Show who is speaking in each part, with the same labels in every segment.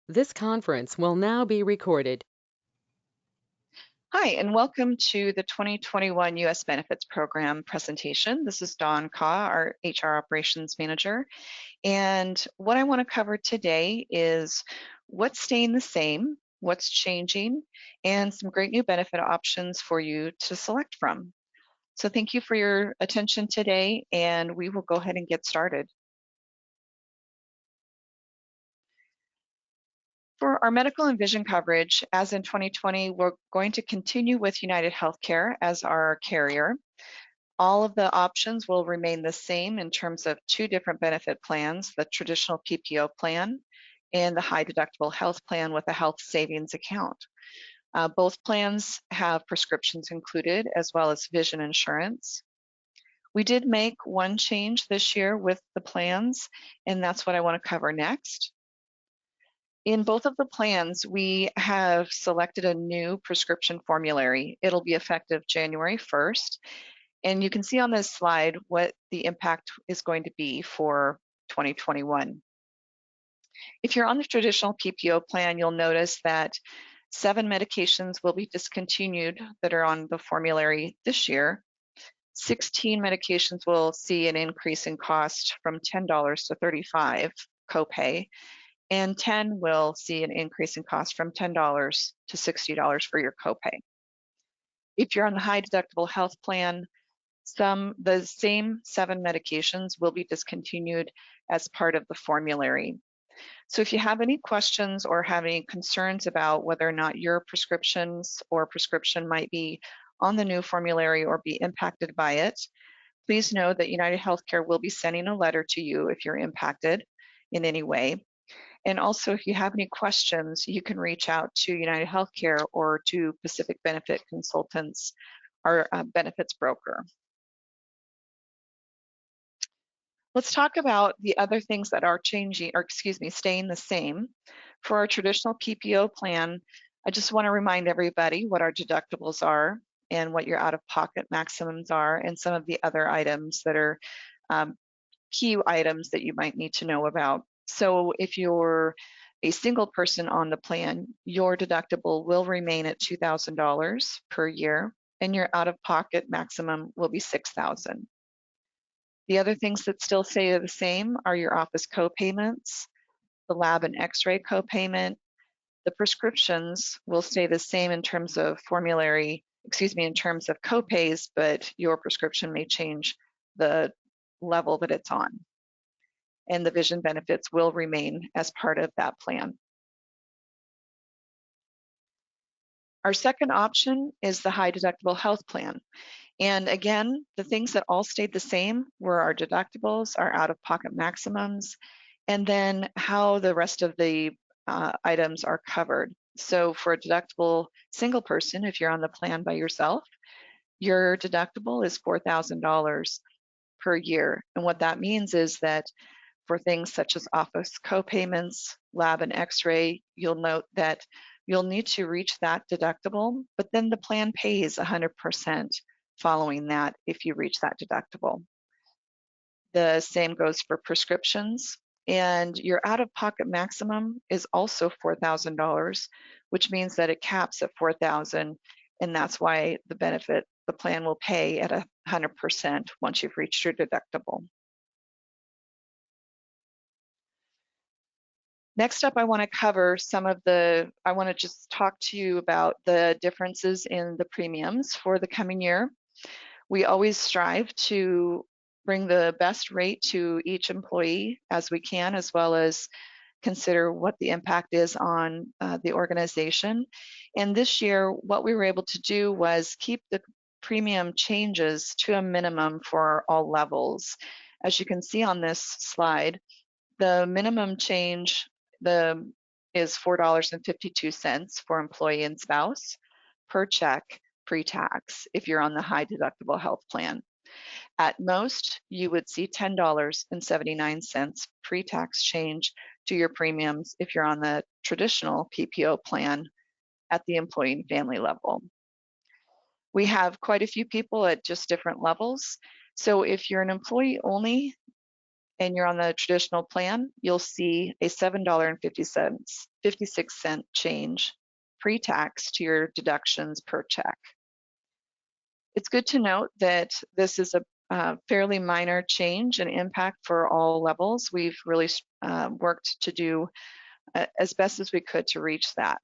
Speaker 1: This conference will now be recorded.
Speaker 2: Hi, and welcome to the 2021 U.S. Benefits Program presentation. This is Dawn Kaw, our HR Operations Manager. And what I want to cover today is what's staying the same, what's changing, and some great new benefit options for you to select from. So thank you for your attention today, and we will go ahead and get started. For our medical and vision coverage, as in 2020, we're going to continue with United Healthcare as our carrier. All of the options will remain the same in terms of two different benefit plans, the traditional PPO plan and the high deductible health plan with a health savings account. Both plans have prescriptions included as well as vision insurance. We did make one change this year with the plans, and that's what I want to cover next. In both of the plans, we have selected a new prescription formulary. It'll be effective January 1st. And you can see on this slide what the impact is going to be for 2021. If you're on the traditional PPO plan, you'll notice that 7 medications will be discontinued that are on the formulary this year. 16 medications will see an increase in cost from $10 to $35 copay, and 10 will see an increase in cost from $10 to $60 for your copay. If you're on the high deductible health plan, the same 7 medications will be discontinued as part of the formulary. So if you have any questions or have any concerns about whether or not your prescriptions or prescription might be on the new formulary or be impacted by it, please know that United Healthcare will be sending a letter to you if you're impacted in any way. And also, if you have any questions, you can reach out to United Healthcare or to Pacific Benefit Consultants, our benefits broker. Let's talk about the other things that are changing, or staying the same. For our traditional PPO plan, I just want to remind everybody what our deductibles are and what your out-of-pocket maximums are, and some of the other items that are key items that you might need to know about. So if you're a single person on the plan, your deductible will remain at $2,000 per year, and your out-of-pocket maximum will be $6,000. The other things that still stay the same are your office co-payments, the lab and x-ray co-payment. The prescriptions will stay the same in terms of in terms of co-pays, but your prescription may change the level that it's on. And the vision benefits will remain as part of that plan. Our second option is the high deductible health plan. And again, the things that all stayed the same were our deductibles, our out-of-pocket maximums, and then how the rest of the items are covered. So for a deductible single person, if you're on the plan by yourself, your deductible is $4,000 per year. And what that means is that for things such as office co-payments, lab and x-ray, you'll note that you'll need to reach that deductible, but then the plan pays 100% following that if you reach that deductible. The same goes for prescriptions, and your out-of-pocket maximum is also $4,000, which means that it caps at $4,000, and that's why the plan will pay at 100% once you've reached your deductible. Next up, I want to cover I want to just talk to you about the differences in the premiums for the coming year. We always strive to bring the best rate to each employee as we can, as well as consider what the impact is on the organization. And this year, what we were able to do was keep the premium changes to a minimum for all levels. As you can see on this slide, the minimum change is $4.52 for employee and spouse per check pre-tax if you're on the high deductible health plan. At most, you would see $10.79 pre-tax change to your premiums if you're on the traditional PPO plan at the employee and family level. We have quite a few people at just different levels. So if you're an employee only, and you're on the traditional plan, you'll see a $7.56 change pre-tax to your deductions per check. It's good to note that this is a fairly minor change and impact for all levels. We've really worked to do as best as we could to reach that.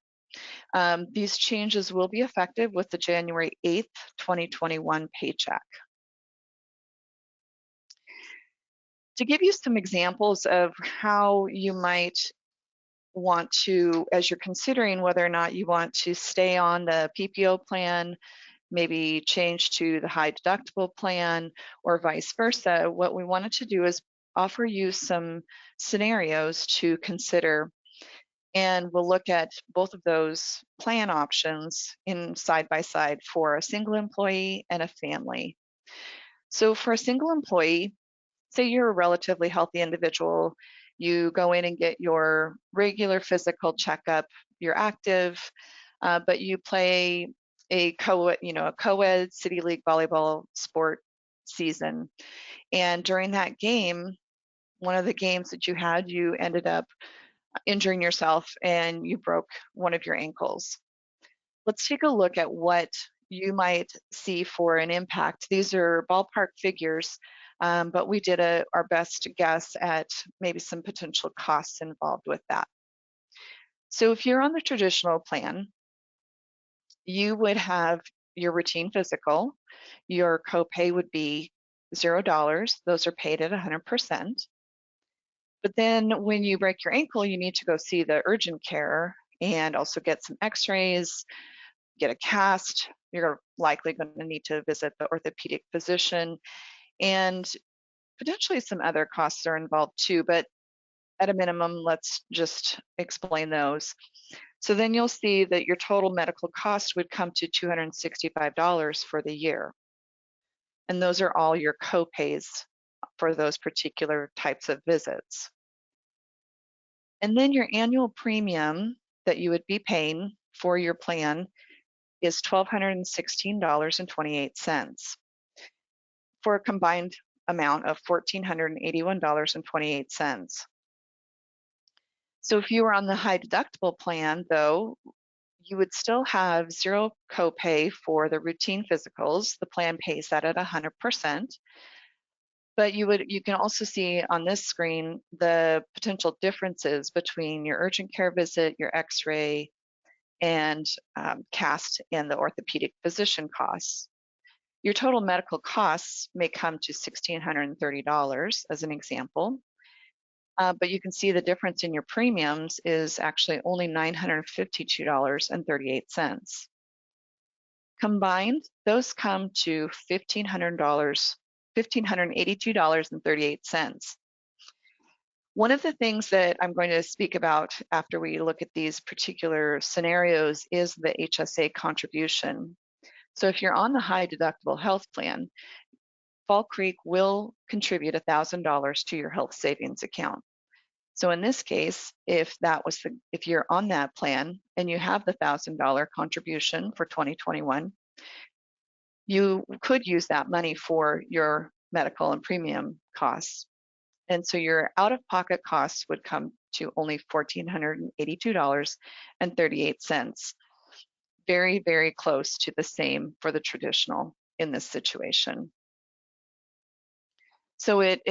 Speaker 2: These changes will be effective with the January 8th, 2021 paycheck. To give you some examples of how you might want to, as you're considering whether or not you want to stay on the PPO plan, maybe change to the high deductible plan, or vice versa, what we wanted to do is offer you some scenarios to consider. And we'll look at both of those plan options in side by side for a single employee and a family. So for a single employee, say you're a relatively healthy individual, you go in and get your regular physical checkup, you're active, but you play a co-ed City League volleyball sport season. And during that game, one of the games that you had, you ended up injuring yourself and you broke one of your ankles. Let's take a look at what you might see for an impact. These are ballpark figures, but we did our best guess at maybe some potential costs involved with that. So if you're on the traditional plan, you would have your routine physical. Your copay would be $0. Those are paid at 100%. But then when you break your ankle, you need to go see the urgent care and also get some x-rays, get a cast. You're likely going to need to visit the orthopedic physician, and potentially some other costs are involved too, but at a minimum, let's just explain those. So then you'll see that your total medical cost would come to $265 for the year. And those are all your co-pays for those particular types of visits. And then your annual premium that you would be paying for your plan is $1,216.28 for a combined amount of $1,481.28. So if you were on the high deductible plan, though, you would still have zero copay for the routine physicals. The plan pays that at 100%. But you can also see on this screen the potential differences between your urgent care visit, your x-ray, and cast and the orthopedic physician costs. Your total medical costs may come to $1,630 as an example, but you can see the difference in your premiums is actually only $952.38. Combined, those come to $1,582.38. One of the things that I'm going to speak about after we look at these particular scenarios is the HSA contribution. So if you're on the high deductible health plan, Fall Creek will contribute $1,000 to your health savings account. So in this case, if you're on that plan and you have the $1,000 contribution for 2021, you could use that money for your medical and premium costs. And so your out-of-pocket costs would come to only $1,482.38. Very, very close to the same for the traditional in this situation. So it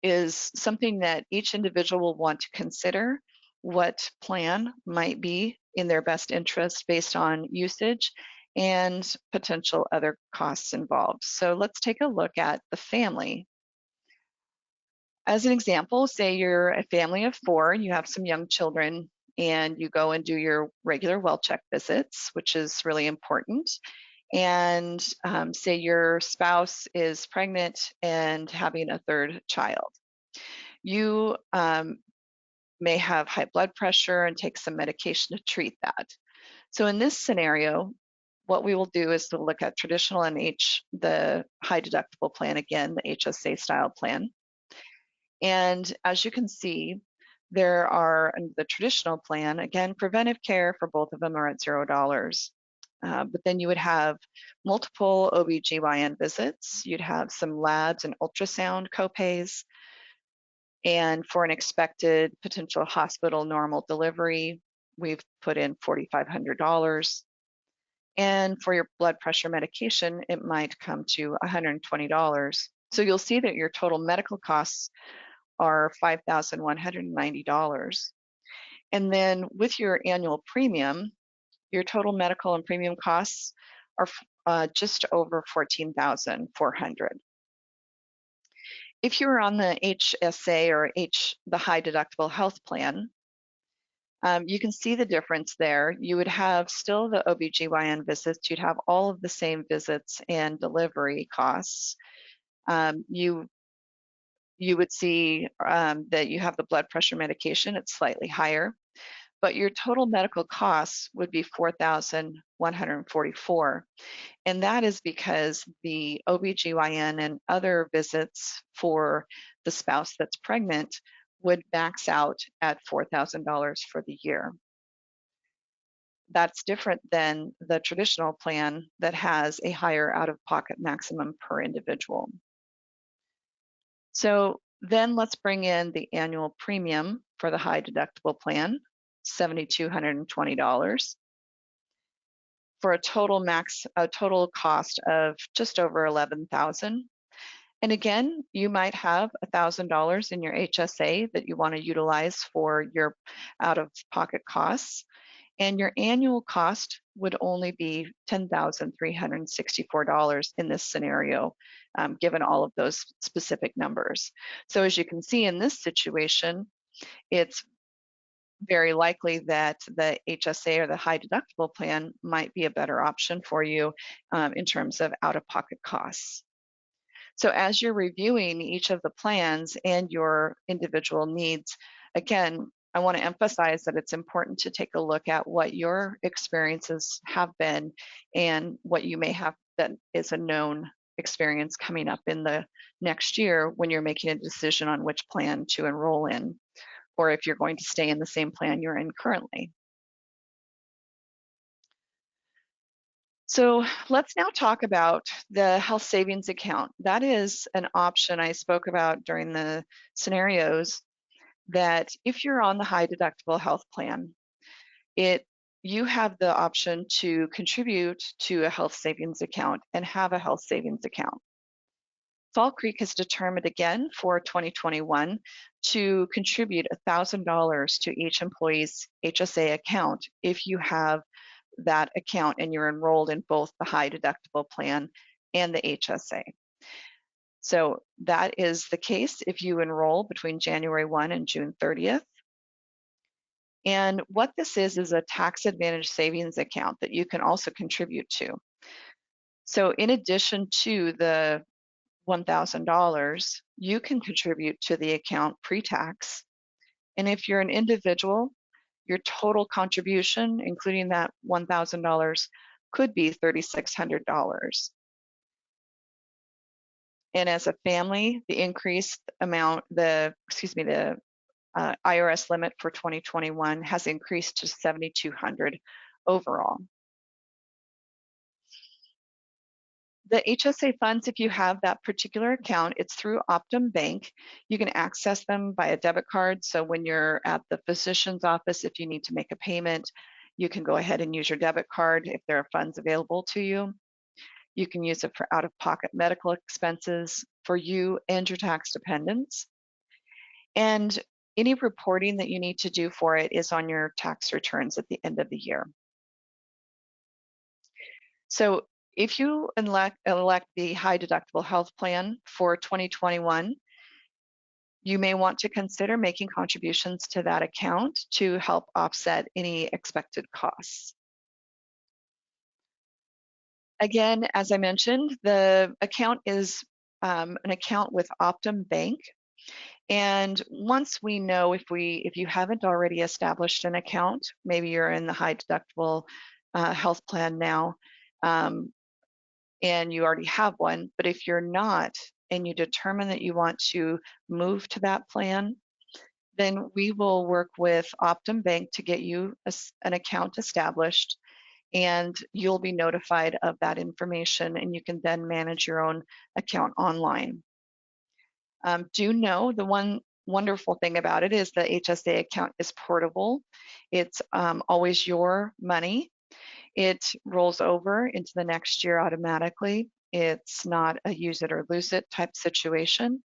Speaker 2: is something that each individual will want to consider what plan might be in their best interest based on usage and potential other costs involved. So let's take a look at the family. As an example, say you're a family of 4, you have some young children, and you go and do your regular well check visits, which is really important. And say your spouse is pregnant and having a 3rd child. You may have high blood pressure and take some medication to treat that. So in this scenario, what we will do is to look at traditional and the high deductible plan again, the HSA style plan. And as you can see, there are in the traditional plan, again, preventive care for both of them are at $0. But then you would have multiple OB/GYN visits. You'd have some labs and ultrasound copays. And for an expected potential hospital normal delivery, we've put in $4,500. And for your blood pressure medication, it might come to $120. So you'll see that your total medical costs are $5,190. And then with your annual premium, your total medical and premium costs are just over $14,400. If you're on the HSA or the high deductible health plan, you can see the difference there. You would have still the OBGYN visits. You'd have all of the same visits and delivery costs. You would see that you have the blood pressure medication. It's slightly higher, but your total medical costs would be $4,144. And that is because the OBGYN and other visits for the spouse that's pregnant would max out at $4,000 for the year. That's different than the traditional plan that has a higher out-of-pocket maximum per individual. So then let's bring in the annual premium for the high deductible plan, $7,220, for a total cost of just over $11,000. And again, you might have $1,000 in your HSA that you want to utilize for your out-of-pocket costs, and your annual cost would only be $10,364 in this scenario, given all of those specific numbers. So as you can see in this situation, it's very likely that the HSA or the high deductible plan might be a better option for you in terms of out-of-pocket costs. So as you're reviewing each of the plans and your individual needs, again, I want to emphasize that it's important to take a look at what your experiences have been and what you may have that is a known experience coming up in the next year when you're making a decision on which plan to enroll in, or if you're going to stay in the same plan you're in currently. So let's now talk about the health savings account. That is an option I spoke about during the scenarios that if you're on the high deductible health plan, you have the option to contribute to a health savings account and have a health savings account. Fall Creek has determined again for 2021 to contribute $1,000 to each employee's HSA account if you have that account and you're enrolled in both the high deductible plan and the HSA. So that is the case if you enroll between January 1 and June 30th. And what this is a tax advantage savings account that you can also contribute to. So in addition to the $1,000, you can contribute to the account pre-tax. And if you're an individual, your total contribution, including that $1,000, could be $3,600. And as a family, the increased amount, the IRS limit for 2021 has increased to $7,200 overall. The HSA funds, if you have that particular account, it's through Optum Bank. You can access them by a debit card. So when you're at the physician's office, if you need to make a payment, you can go ahead and use your debit card if there are funds available to you. You can use it for out-of-pocket medical expenses for you and your tax dependents. And any reporting that you need to do for it is on your tax returns at the end of the year. So if you elect the high deductible health plan for 2021, you may want to consider making contributions to that account to help offset any expected costs. Again, as I mentioned, the account is an account with Optum Bank. And once we know if you haven't already established an account, maybe you're in the high deductible health plan now, and you already have one, but if you're not and you determine that you want to move to that plan, then we will work with Optum Bank to get you an account established, and you'll be notified of that information, and you can then manage your own account online. Do know the one wonderful thing about it is the HSA account is portable. It's always your money. It rolls over into the next year automatically. It's not a use it or lose it type situation.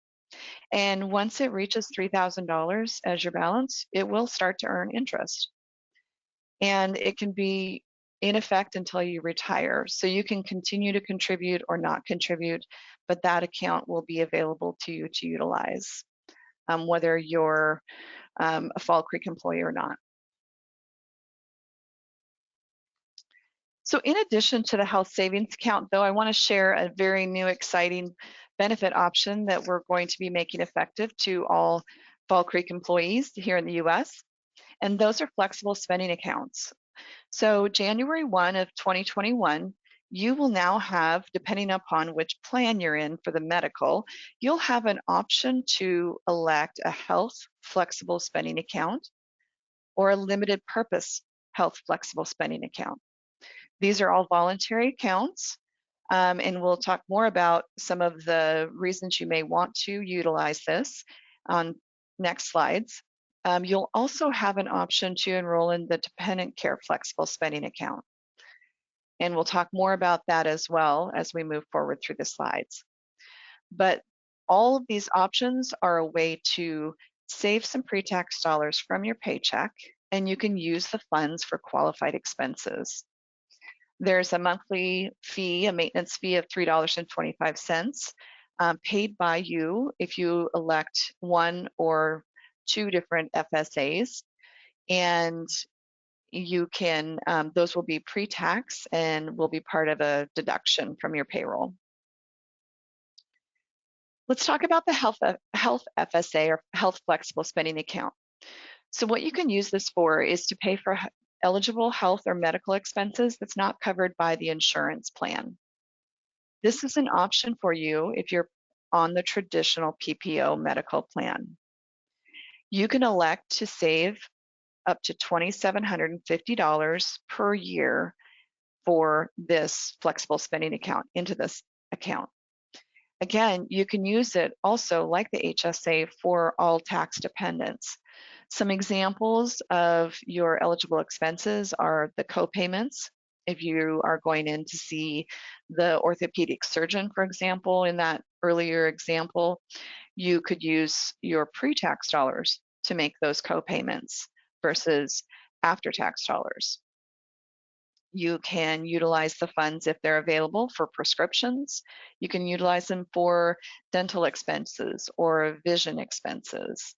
Speaker 2: And once it reaches $3,000 as your balance, it will start to earn interest. And it can be in effect until you retire. So you can continue to contribute or not contribute, but that account will be available to you to utilize, whether you're a Fall Creek employee or not. So in addition to the health savings account, though, I want to share a very new, exciting benefit option that we're going to be making effective to all Fall Creek employees here in the US, and those are flexible spending accounts. So January 1 of 2021, you will now have, depending upon which plan you're in for the medical, you'll have an option to elect a health flexible spending account or a limited purpose health flexible spending account. These are all voluntary accounts, and we'll talk more about some of the reasons you may want to utilize this on next slides. You'll also have an option to enroll in the dependent care flexible spending account. And we'll talk more about that as well as we move forward through the slides. But all of these options are a way to save some pre-tax dollars from your paycheck, and you can use the funds for qualified expenses. There's a monthly fee, a maintenance fee of $3.25 paid by you if you elect one or two different FSAs. And you can, those will be pre-tax and will be part of a deduction from your payroll. Let's talk about the health FSA or health flexible spending account. So what you can use this for is to pay for eligible health or medical expenses that's not covered by the insurance plan. This is an option for you if you're on the traditional PPO medical plan. You can elect to save up to $2,750 per year for this flexible spending account into this account. Again, you can use it also like the HSA for all tax dependents. Some examples of your eligible expenses are the co-payments. If you are going in to see the orthopedic surgeon, for example, in that earlier example, you could use your pre-tax dollars to make those co-payments versus after-tax dollars. You can utilize the funds if they're available for prescriptions. You can utilize them for dental expenses or vision expenses.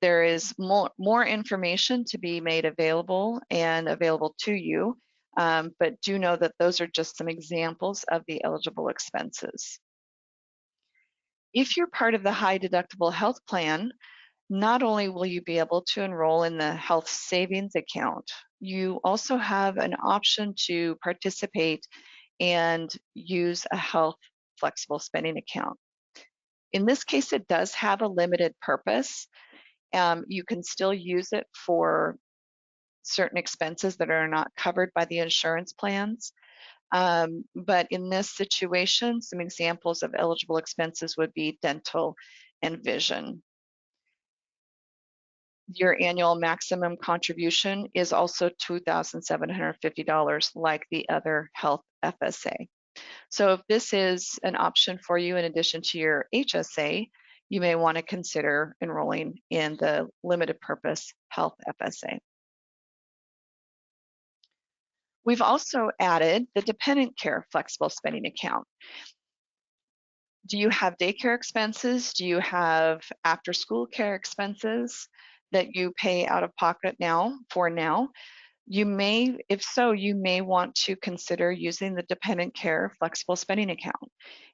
Speaker 2: There is more information to be made available and available to you, but do know that those are just some examples of the eligible expenses. If you're part of the high deductible health plan, not only will you be able to enroll in the health savings account, you also have an option to participate and use a health flexible spending account. In this case, it does have a limited purpose. You can still use it for certain expenses that are not covered by the insurance plans. But in this situation, some examples of eligible expenses would be dental and vision. Your annual maximum contribution is also $2,750 like the other health FSA. So if this is an option for you in addition to your HSA, you may want to consider enrolling in the limited purpose health FSA. We've also added the dependent care flexible spending account. Do you have daycare expenses? Do you have after school care expenses that you pay out of pocket now? You may, if so, you may want to consider using the dependent care flexible spending account.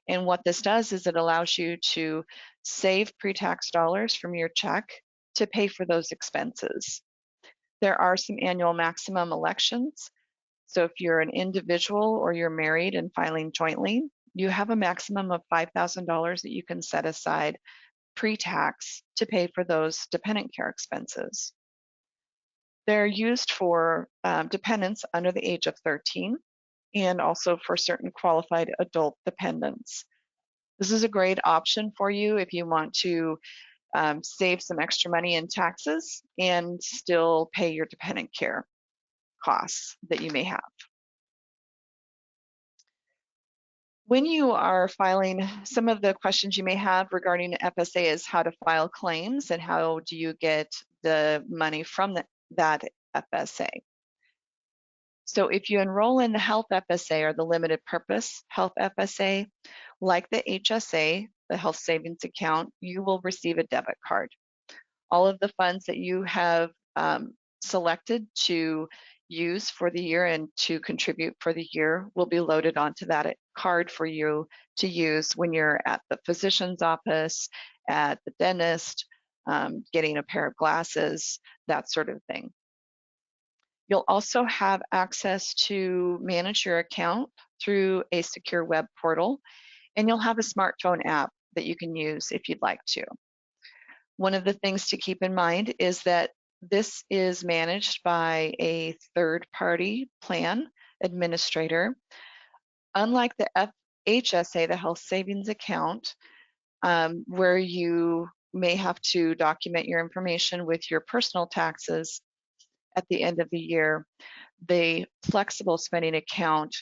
Speaker 2: And what this does is it allows you to save pre-tax dollars from your check to pay for those expenses. There are some annual maximum elections. So if you're an individual or you're married and filing jointly, you have a maximum of $5,000 that you can set aside pre-tax to pay for those dependent care expenses. They're used for dependents under the age of 13 and also for certain qualified adult dependents. This is a great option for you if you want to save some extra money in taxes and still pay your dependent care costs that you may have. When you are filing, some of the questions you may have regarding the FSA is how to file claims and how do you get the money from that FSA. So if you enroll in the Health FSA or the Limited Purpose Health FSA, like the HSA, the Health Savings Account, you will receive a debit card. All of the funds that you have selected to use for the year and to contribute for the year will be loaded onto that card for you to use when you're at the physician's office, at the dentist, getting a pair of glasses, that sort of thing. You'll also have access to manage your account through a secure web portal, and you'll have a smartphone app that you can use if you'd like to. One of the things to keep in mind is that this is managed by a third-party plan administrator. Unlike the HSA, the Health Savings Account, where you may have to document your information with your personal taxes at the end of the year, the flexible spending account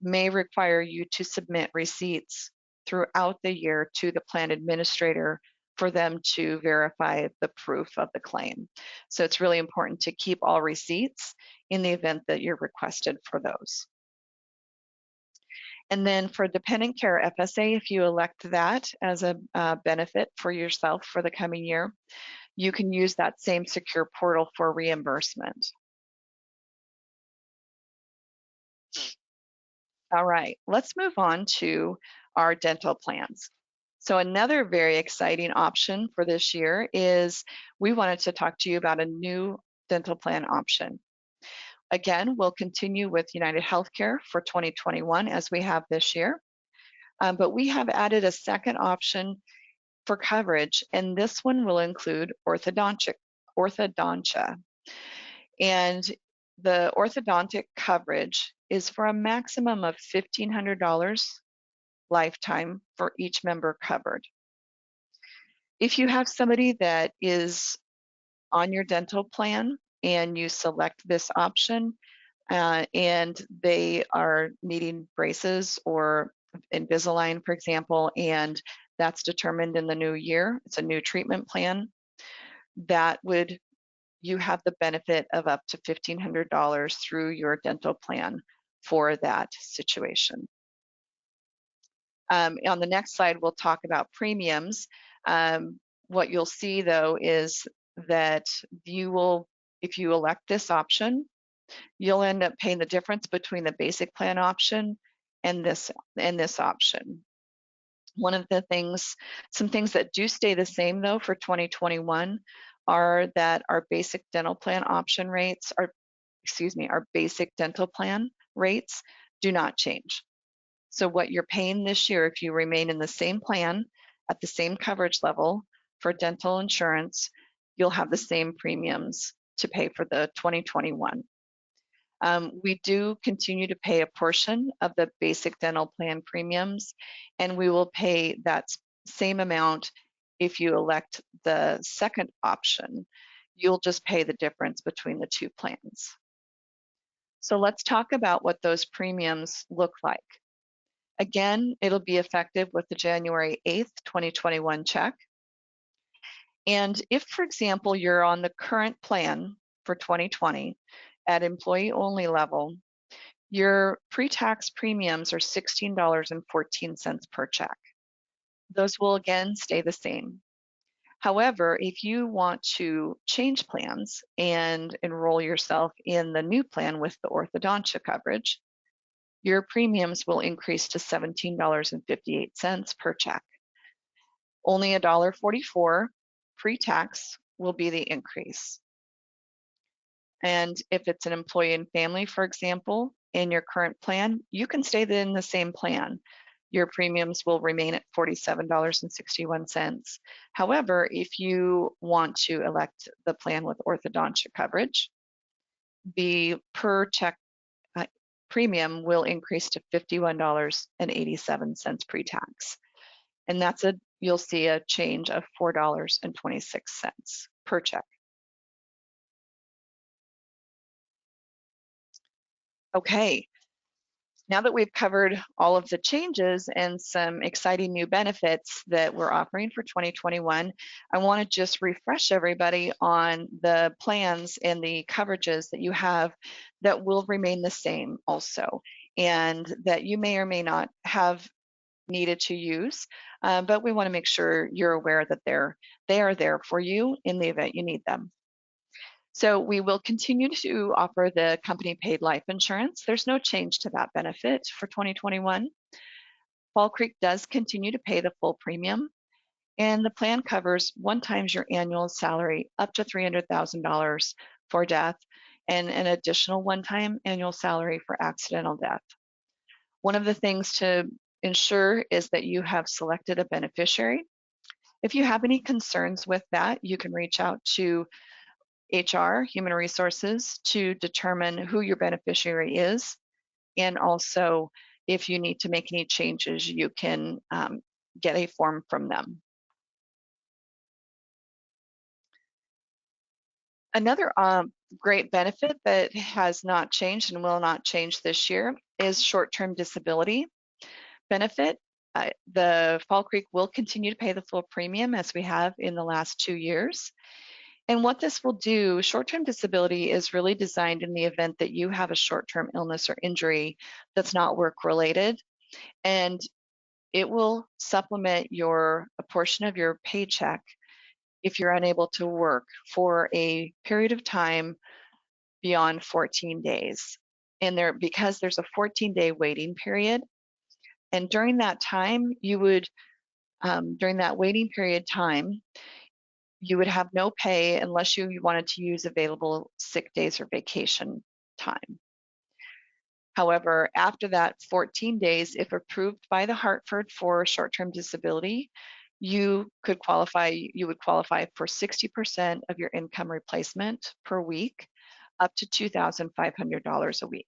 Speaker 2: may require you to submit receipts throughout the year to the plan administrator for them to verify the proof of the claim. So it's really important to keep all receipts in the event that you're requested for those. And then for dependent care FSA, if you elect that as a benefit for yourself for the coming year, you can use that same secure portal for reimbursement. All right, let's move on to our dental plans. So another very exciting option for this year is we wanted to talk to you about a new dental plan option. Again, we'll continue with United Healthcare for 2021 as we have this year, but we have added a second option for coverage, and this one will include orthodontia. And the orthodontic coverage is for a maximum of $1,500 lifetime for each member covered. If you have somebody that is on your dental plan and you select this option and they are needing braces or Invisalign, for example, and that's determined in the new year, it's a new treatment plan, that would, you have the benefit of up to $1,500 through your dental plan for that situation. On the next slide, we'll talk about premiums. What you'll see though is that you will, if you elect this option, you'll end up paying the difference between the basic plan option and this option. One of the things, some things that do stay the same though for 2021 are that our basic dental plan option rates are, our basic dental plan rates do not change. So what you're paying this year, if you remain in the same plan at the same coverage level for dental insurance, you'll have the same premiums to pay for the 2021. We do continue to pay a portion of the basic dental plan premiums, and we will pay that same amount if you elect the second option. You'll just pay the difference between the two plans. So let's talk about what those premiums look like. Again, it'll be effective with the January 8th, 2021 check. And if, for example, you're on the current plan for 2020 at employee only level, your pre-tax premiums are $16.14 per check. Those will again stay the same. However, if you want to change plans and enroll yourself in the new plan with the orthodontia coverage, your premiums will increase to $17.58 per check. Only $1.44 pre-tax will be the increase. And if it's an employee and family, for example, in your current plan, you can stay in the same plan. Your premiums will remain at $47.61. However, if you want to elect the plan with orthodontia coverage, the per check premium will increase to $51.87 pre-tax. and you'll see a change of $4.26 per check. Okay, now that we've covered all of the changes and some exciting new benefits that we're offering for 2021, I want to just refresh everybody on the plans and the coverages that you have that will remain the same also, and that you may or may not have needed to use, but we want to make sure you're aware that they are there for you in the event you need them. So we will continue to offer the company paid life insurance. There's no change to that benefit for 2021. Fall Creek does continue to pay the full premium, and the plan covers 1x your annual salary up to $300,000 for death and an additional 1-time annual salary for accidental death. One of the things to ensure is that you have selected a beneficiary. If you have any concerns with that, you can reach out to HR, Human Resources, to determine who your beneficiary is. And also, if you need to make any changes, you can get a form from them. Another great benefit that has not changed and will not change this year is short-term disability benefit. The Fall Creek will continue to pay the full premium as we have in the last 2 years. And what this will do, short-term disability is really designed in the event that you have a short-term illness or injury that's not work-related, and it will supplement a portion of your paycheck if you're unable to work for a period of time beyond 14 days. And because there's a 14-day waiting period, and during that time, during that waiting period time, you would have no pay unless you wanted to use available sick days or vacation time. However, after that 14 days, if approved by the Hartford for short-term disability, you would qualify for 60% of your income replacement per week, up to $2,500 a week.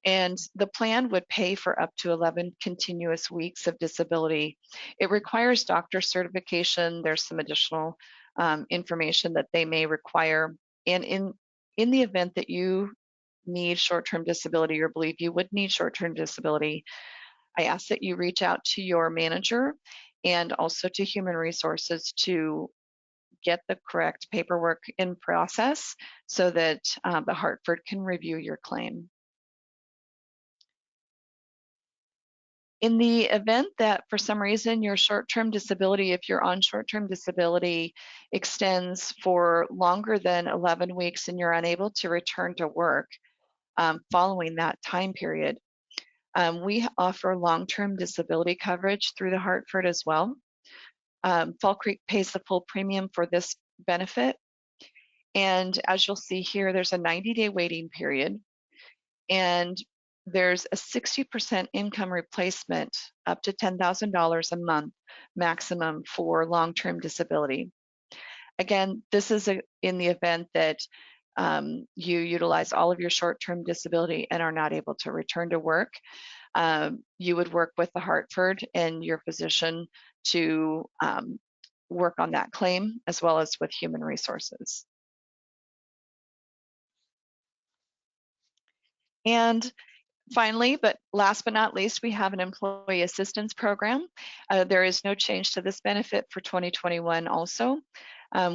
Speaker 2: And the plan would pay for up to 11 continuous weeks of disability. It requires doctor certification. There's some additional information that they may require. And in the event that you need short-term disability or believe you would need short-term disability, I ask that you reach out to your manager and also to Human Resources to get the correct paperwork in process so that the Hartford can review your claim. In the event that for some reason your short-term disability, if you're on short-term disability, extends for longer than 11 weeks and you're unable to return to work following that time period, we offer long-term disability coverage through the Hartford as well. Fall Creek pays the full premium for this benefit. And as you'll see here, there's a 90-day waiting period. And there's a 60% income replacement up to $10,000 a month maximum for long-term disability. Again, this is in the event that you utilize all of your short-term disability and are not able to return to work. You would work with the Hartford and your physician to work on that claim, as well as with Human Resources. And finally, but last but not least, we have an employee assistance program. There is no change to this benefit for 2021 also.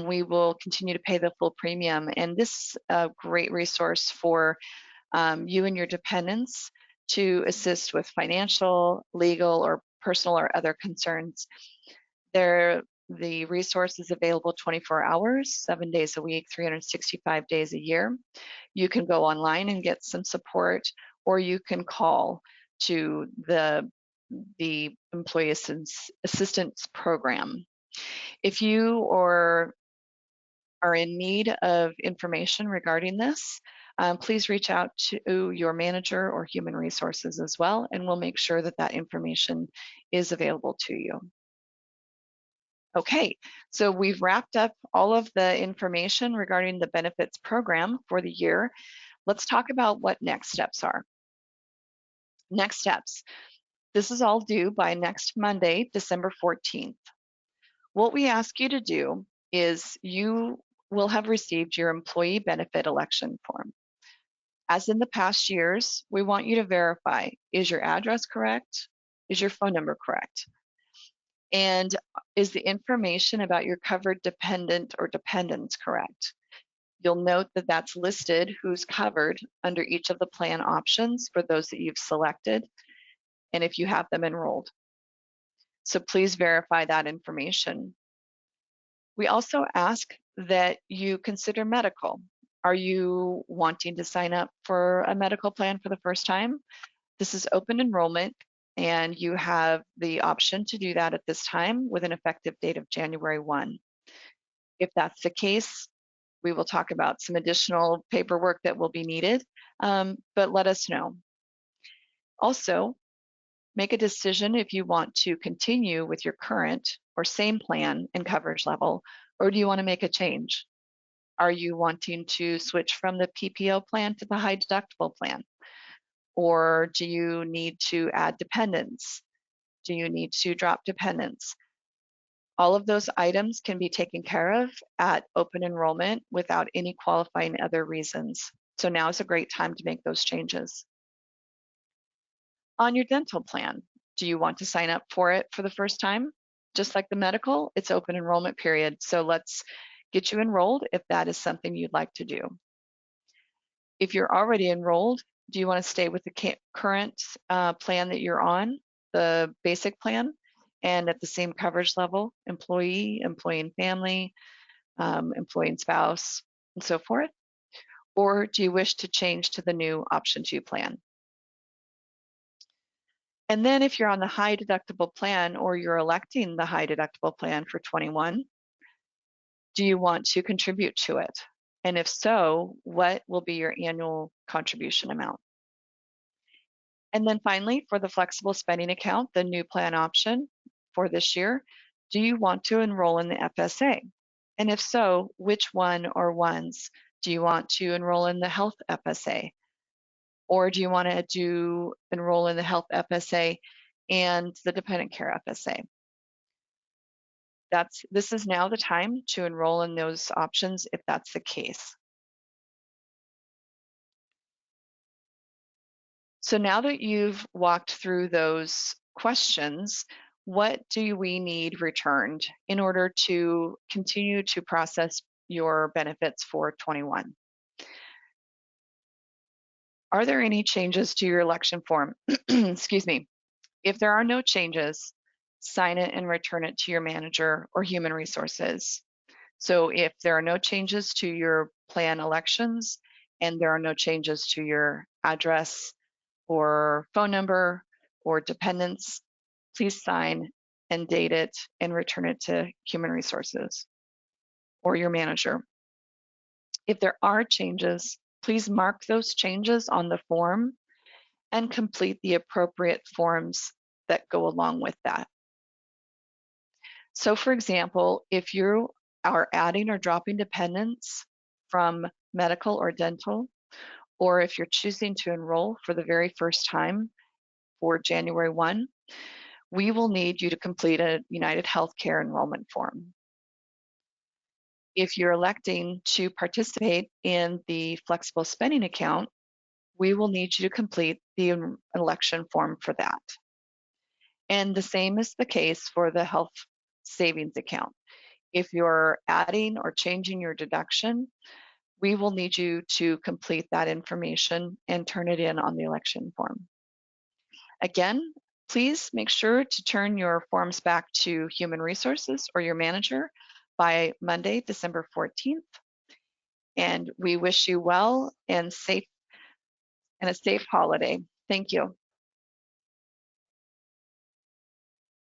Speaker 2: We will continue to pay the full premium, and this is a great resource for you and your dependents to assist with financial, legal, or personal or other concerns. The resource is available 24 hours, 7 days a week, 365 days a year. You can go online and get some support, or you can call to the Employee Assistance Program. If you are in need of information regarding this, please reach out to your manager or Human Resources as well, and we'll make sure that that information is available to you. Okay, so we've wrapped up all of the information regarding the benefits program for the year. Let's talk about what next steps are. Next steps. This is all due by next Monday, December 14th. What we ask you to do is you will have received your employee benefit election form. As in the past years, we want you to verify, is your address correct? Is your phone number correct? And is the information about your covered dependent or dependents correct? You'll note that that's listed who's covered under each of the plan options for those that you've selected and if you have them enrolled. So please verify that information. We also ask that you consider medical. Are you wanting to sign up for a medical plan for the first time? This is open enrollment, and you have the option to do that at this time with an effective date of January 1. If that's the case, we will talk about some additional paperwork that will be needed, but let us know. Also, make a decision if you want to continue with your current or same plan and coverage level, or do you want to make a change? Are you wanting to switch from the PPO plan to the high deductible plan? Or do you need to add dependents? Do you need to drop dependents? All of those items can be taken care of at open enrollment without any qualifying other reasons. So now is a great time to make those changes. On your dental plan, do you want to sign up for it for the first time? Just like the medical, it's open enrollment period. So let's get you enrolled if that is something you'd like to do. If you're already enrolled, do you want to stay with the current plan that you're on, the basic plan, and at the same coverage level, employee, employee and family, employee and spouse, and so forth? Or do you wish to change to the new option 2 plan? And then if you're on the high deductible plan or you're electing the high deductible plan for 21, do you want to contribute to it? And if so, what will be your annual contribution amount? And then finally, for the flexible spending account, the new plan option for this year, do you want to enroll in the FSA? And if so, which one or ones? Do you want to enroll in the health FSA? Or do you want to enroll in the health FSA and the dependent care FSA? This is now the time to enroll in those options if that's the case. So now that you've walked through those questions, what do we need returned in order to continue to process your benefits for 21? Are there any changes to your election form? Excuse me. If there are no changes, sign it and return it to your manager or human resources. So if there are no changes to your plan elections and there are no changes to your address or phone number or dependents, please sign and date it and return it to human resources or your manager. If there are changes, please mark those changes on the form and complete the appropriate forms that go along with that. So for example, if you are adding or dropping dependents from medical or dental, or if you're choosing to enroll for the very first time for January 1, we will need you to complete a United Healthcare enrollment form. If you're electing to participate in the flexible spending account, we will need you to complete the election form for that. And the same is the case for the health savings account. If you're adding or changing your deduction, we will need you to complete that information and turn it in on the election form. Again, please make sure to turn your forms back to Human Resources or your manager by Monday, December 14th. And we wish you well and a safe holiday. Thank you.